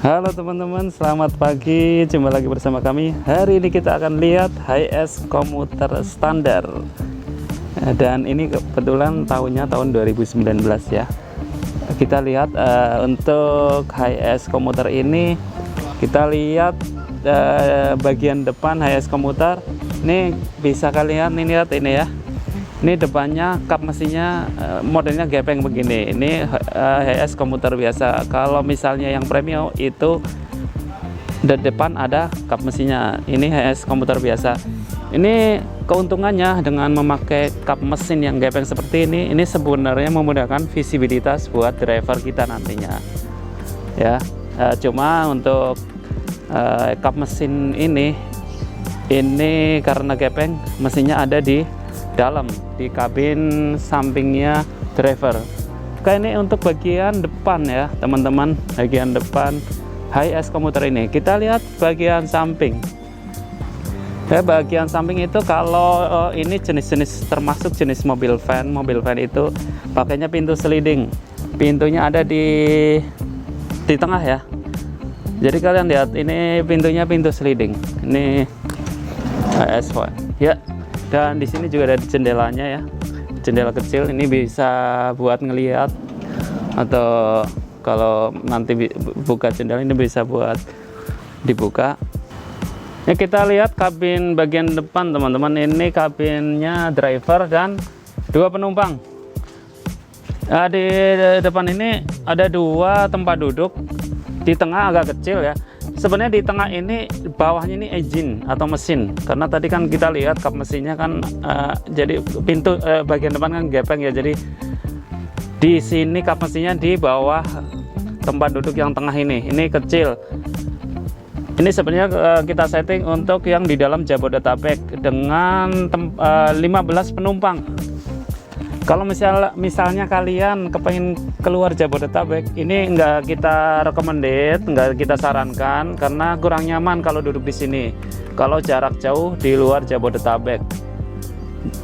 Halo teman-teman, selamat pagi. Jumpa lagi bersama kami. Hari ini kita akan lihat HS komuter standar. Dan ini kebetulan tahunnya tahun 2019 ya. Kita lihat untuk HS komuter ini, kita lihat bagian depan HS komuter. Ini bisa kalian lihat ini ya. Ini depannya kap mesinnya modelnya gepeng begini. Ini HS komuter biasa. Kalau misalnya yang premium itu di depan ada kap mesinnya. Ini HS komuter biasa. Ini keuntungannya dengan memakai kap mesin yang gepeng seperti ini sebenarnya memudahkan visibilitas buat driver kita nantinya. Ya, cuma untuk kap mesin ini karena gepeng, mesinnya ada di dalam di kabin sampingnya driver. Oke, ini untuk bagian depan ya teman-teman, bagian depan HS komuter ini. Kita lihat bagian samping. Bagian samping itu kalau ini jenis-jenis termasuk jenis mobil van itu pakainya pintu sliding. Pintunya ada di tengah ya. Jadi kalian lihat ini pintunya pintu sliding. Ini HS van ya. Dan di sini juga ada jendelanya ya, jendela kecil. Ini bisa buat ngelihat, atau kalau nanti buka jendela ini bisa buat dibuka. Ya, kita lihat kabin bagian depan teman-teman. Ini kabinnya driver dan 2 penumpang. Di depan ini ada 2 tempat duduk. Di tengah agak kecil ya. Sebenarnya di tengah ini, bawahnya ini engine atau mesin, karena tadi kan kita lihat kap mesinnya kan jadi pintu bagian depan kan gepeng ya, jadi di sini kap mesinnya di bawah tempat duduk yang tengah ini kecil. Ini sebenarnya kita setting untuk yang di dalam Jabodetabek dengan 15 penumpang. Kalau misalnya kalian kepengen keluar Jabodetabek, ini nggak kita recommended, nggak kita sarankan karena kurang nyaman kalau duduk di sini. Kalau jarak jauh di luar Jabodetabek,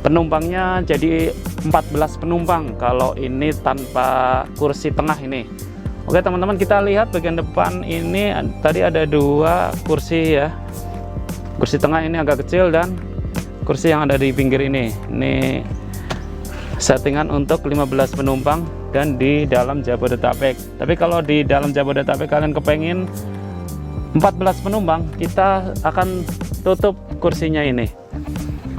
penumpangnya jadi 14 penumpang kalau ini tanpa kursi tengah ini. Oke teman-teman, kita lihat bagian depan ini tadi ada 2 kursi ya. Kursi tengah ini agak kecil dan kursi yang ada di pinggir ini settingan untuk 15 penumpang dan di dalam Jabodetabek. Tapi kalau di dalam Jabodetabek kalian kepengen 14 penumpang, kita akan tutup kursinya ini.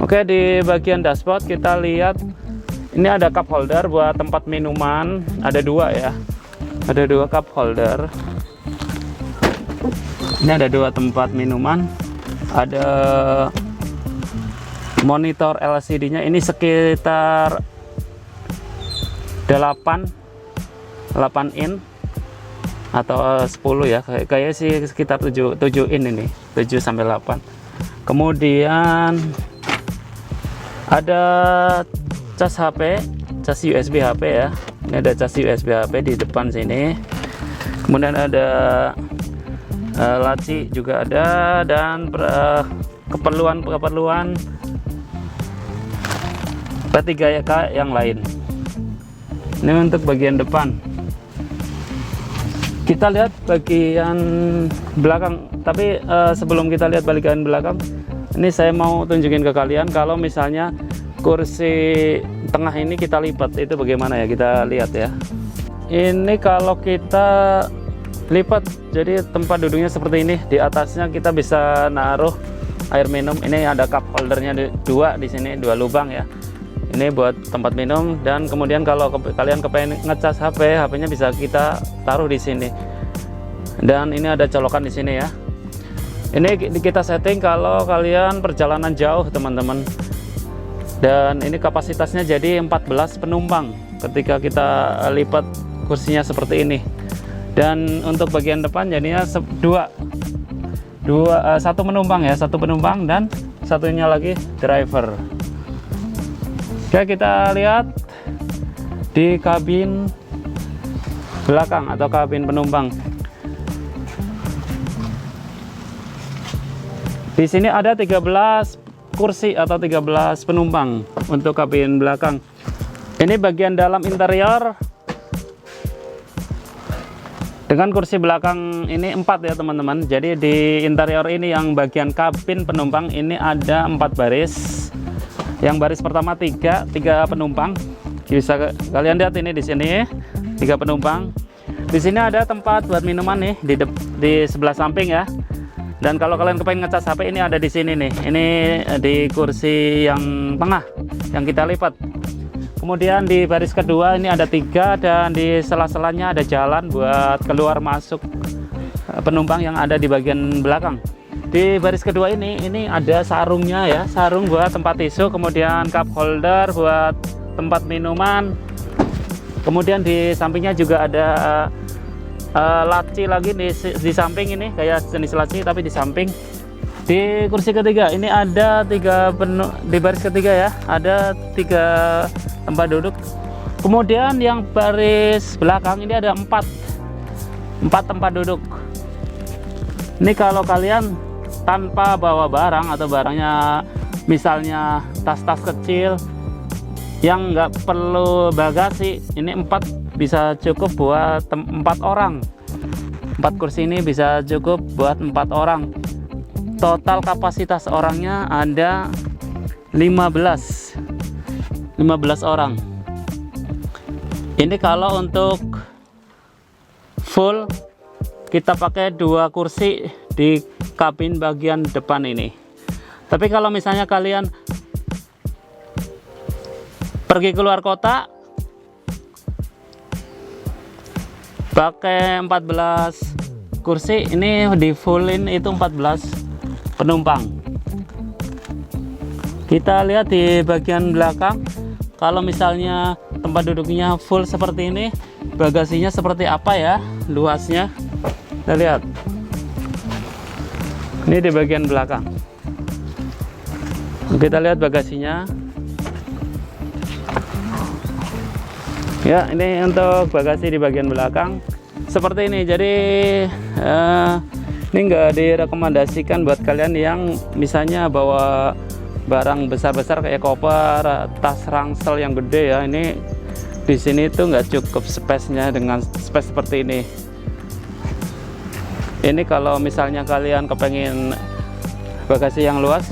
Oke, di bagian dashboard kita lihat ini ada cup holder buat tempat minuman, ada 2 ya. Ada 2 cup holder. Ini ada 2 tempat minuman. Ada monitor LCD-nya ini sekitar 8 in atau 10 ya, kayak sih sekitar 7 in ini, 7 sampai 8. Kemudian ada cas HP, cas USB HP ya. Ini ada cas USB HP di depan sini. Kemudian ada laci juga ada, dan keperluan P3K yang lain. Ini untuk bagian depan. Kita lihat bagian belakang. Tapi sebelum kita lihat bagian belakang, ini saya mau tunjukin ke kalian kalau misalnya kursi tengah ini kita lipat, itu bagaimana ya, kita lihat ya. Ini kalau kita lipat, jadi tempat duduknya seperti ini. Di atasnya kita bisa naruh air minum. Ini ada cup holdernya 2 di sini, 2 lubang ya. Ini buat tempat minum, dan kemudian kalau kalian kepengen ngecas HP-nya bisa kita taruh di sini. Dan ini ada colokan di sini ya. Ini kita setting kalau kalian perjalanan jauh teman-teman. Dan ini kapasitasnya jadi 14 penumpang ketika kita lipat kursinya seperti ini. Dan untuk bagian depan jadinya 1 penumpang ya, 1 penumpang dan satunya lagi driver. Oke, kita lihat di kabin belakang atau kabin penumpang. Di sini ada 13 kursi atau 13 penumpang untuk kabin belakang. Ini bagian dalam interior Dengan kursi belakang ini 4 ya teman-teman. Jadi di interior ini yang bagian kabin penumpang ini ada 4 baris. Yang baris pertama 3 penumpang. Bisa kalian lihat ini di sini 3 penumpang. Di sini ada tempat buat minuman nih di sebelah samping ya. Dan kalau kalian kepengen ngecas HP, ini ada di sini nih. Ini di kursi yang tengah yang kita lipat. Kemudian di baris kedua ini ada 3 dan di sela-selanya ada jalan buat keluar masuk penumpang yang ada di bagian belakang. Di baris kedua ini ada sarungnya ya, sarung buat tempat tisu, kemudian cup holder buat tempat minuman. Kemudian di sampingnya juga ada laci lagi di samping ini, kayak jenis laci tapi di samping. Di kursi ketiga ini ada 3 di baris ketiga ya, ada 3 tempat duduk. Kemudian yang baris belakang ini ada 4 tempat duduk. Ini kalau kalian tanpa bawa barang atau barangnya misalnya tas-tas kecil yang nggak perlu bagasi, ini 4 bisa cukup buat 4 orang. 4 kursi ini bisa cukup buat 4 orang. Total kapasitas orangnya ada 15 orang. Ini kalau untuk full kita pakai 2 kursi di kabin bagian depan ini. Tapi kalau misalnya kalian pergi keluar kota pakai 14 kursi, ini di fullin itu 14 penumpang. Kita lihat di bagian belakang, kalau misalnya tempat duduknya full seperti ini, bagasinya seperti apa ya luasnya. Kita lihat ini di bagian belakang, kita lihat bagasinya ya. Ini untuk bagasi di bagian belakang seperti ini. Jadi ini enggak direkomendasikan buat kalian yang misalnya bawa barang besar-besar kayak koper, tas ransel yang gede ya. Ini di sini tuh nggak cukup space-nya dengan space seperti ini. Ini kalau misalnya kalian kepengen bagasi yang luas,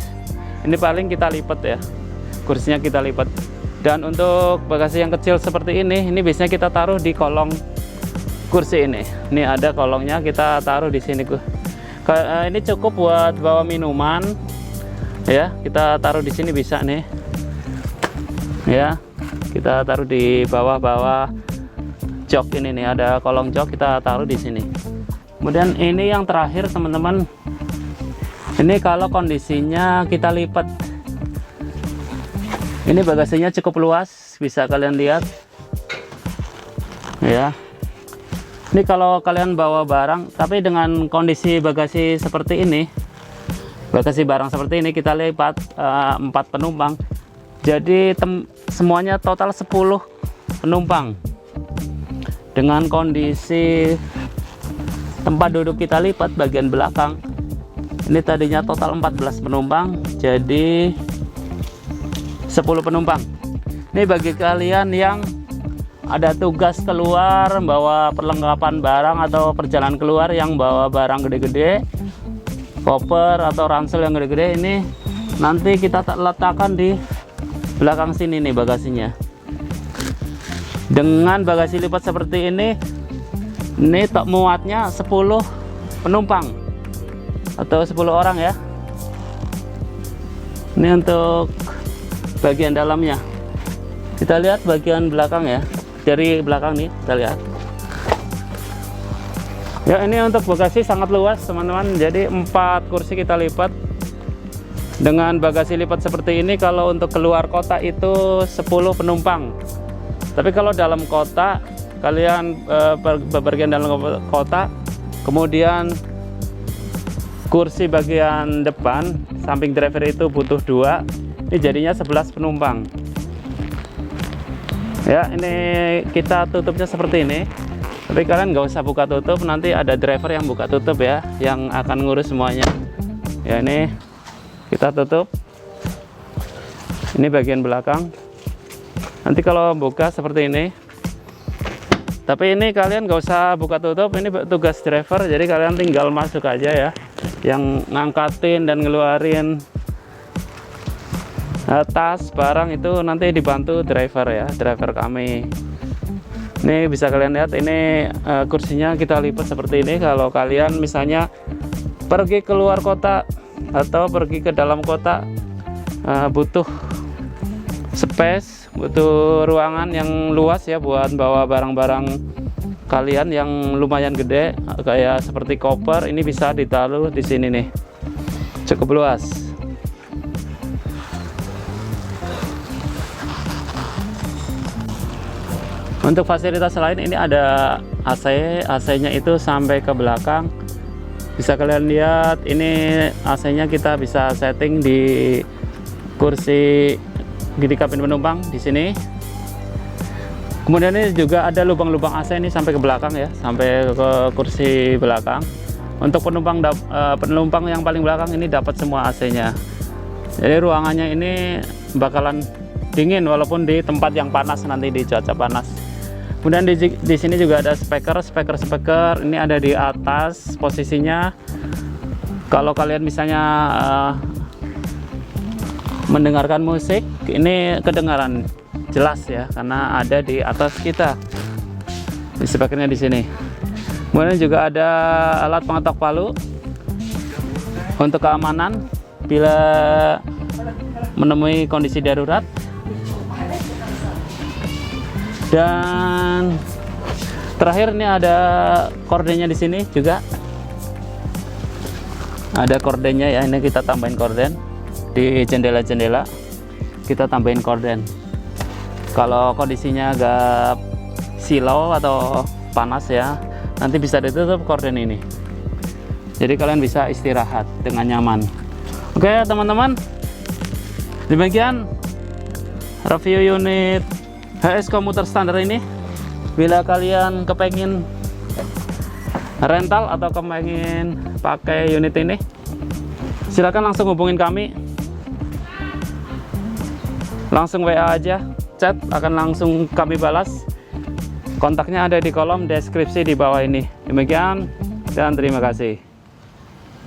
ini paling kita lipat ya, kursinya kita lipat. Dan untuk bagasi yang kecil seperti ini biasanya kita taruh di kolong kursi ini. Ini ada kolongnya, kita taruh di sini. Ini cukup buat bawa minuman ya, kita taruh di sini bisa nih ya. Kita taruh di bawah jok ini nih, ada kolong jok, kita taruh di sini. Kemudian ini yang terakhir teman-teman, ini kalau kondisinya kita lipat, ini bagasinya cukup luas, bisa kalian lihat ya. Ini kalau kalian bawa barang, tapi dengan kondisi bagasi seperti ini, bagasi barang seperti ini, kita lipat 4 penumpang, jadi semuanya total 10 penumpang. Dengan kondisi tempat duduk kita lipat bagian belakang, ini tadinya total 14 penumpang, jadi 10 penumpang. Ini bagi kalian yang ada tugas keluar bawa perlengkapan barang atau perjalanan keluar yang bawa barang gede-gede, koper atau ransel yang gede-gede, ini nanti kita letakkan di belakang sini nih bagasinya. Dengan bagasi lipat seperti ini tok muatnya 10 penumpang atau 10 orang ya. Ini untuk bagian dalamnya. Kita lihat bagian belakang ya, dari belakang nih kita lihat ya. Ini untuk bagasi sangat luas teman-teman, jadi 4 kursi kita lipat. Dengan bagasi lipat seperti ini, kalau untuk keluar kota itu 10 penumpang. Tapi kalau dalam kota, kalian bepergian dalam kota, kemudian kursi bagian depan samping driver itu butuh 2, ini jadinya 11 penumpang ya. Ini kita tutupnya seperti ini, tapi kalian nggak usah buka tutup, nanti ada driver yang buka tutup ya, yang akan ngurus semuanya ya. Ini kita tutup, ini bagian belakang. Nanti kalau buka seperti ini, Tapi ini kalian gak usah buka tutup, ini tugas driver, jadi kalian tinggal masuk aja ya. Yang ngangkatin dan ngeluarin tas barang itu nanti dibantu driver ya, driver kami. Ini bisa kalian lihat, ini kursinya kita lipat seperti ini. Kalau kalian misalnya pergi keluar kota atau pergi ke dalam kota, butuh space, butuh ruangan yang luas ya buat bawa barang-barang kalian yang lumayan gede, kayak seperti koper, ini bisa ditaruh di sini nih, cukup luas. Untuk fasilitas lain ini ada AC-nya itu sampai ke belakang. Bisa kalian lihat, ini AC-nya kita bisa setting di kursi di kabin penumpang di sini. Kemudian ini juga ada lubang-lubang AC ini sampai ke belakang ya, sampai ke kursi belakang. Untuk penumpang yang paling belakang ini dapat semua AC-nya. Jadi ruangannya ini bakalan dingin walaupun di tempat yang panas, nanti di cuaca panas. Kemudian di sini juga ada speaker. Ini ada di atas posisinya. Kalau kalian misalnya mendengarkan musik, ini kedengaran jelas ya, karena ada di atas kita. Di speakernya di sini. Kemudian juga ada alat pengetok palu untuk keamanan bila menemui kondisi darurat. Dan terakhir ini ada kordennya di sini juga. Ada kordennya ya, ini kita tambahin korden di jendela-jendela. Kita tambahin korden. Kalau kondisinya agak silau atau panas ya, nanti bisa ditutup korden ini. Jadi kalian bisa istirahat dengan nyaman. Oke teman-teman, demikian review unit HS komuter standar ini. Bila kalian kepengen rental atau kepengen pakai unit ini, silakan langsung hubungin kami, langsung WA aja, chat akan langsung kami balas. Kontaknya ada di kolom deskripsi di bawah ini. Demikian dan terima kasih.